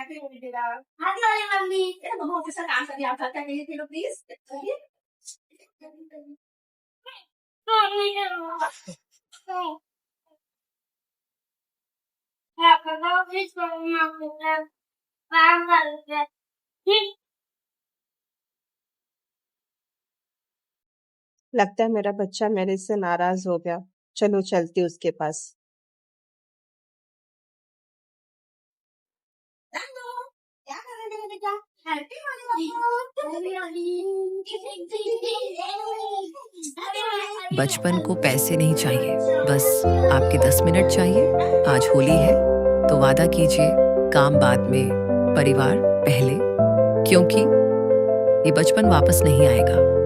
हाँ जी वाली मम्मी, ये मम्मा ऑफिस का काम कर रही है, आप घर का नहीं खेलो प्लीज। लगता है मेरा बच्चा मेरे से नाराज हो गया। चलो चलती उसके पास। क्या कर रहे थे बेटा? हैप्पी बचपन को पैसे नहीं चाहिए, बस आपके 10 मिनट चाहिए। आज होली है तो वादा कीजिए, काम बाद में, परिवार पहले, क्योंकि ये बचपन वापस नहीं आएगा।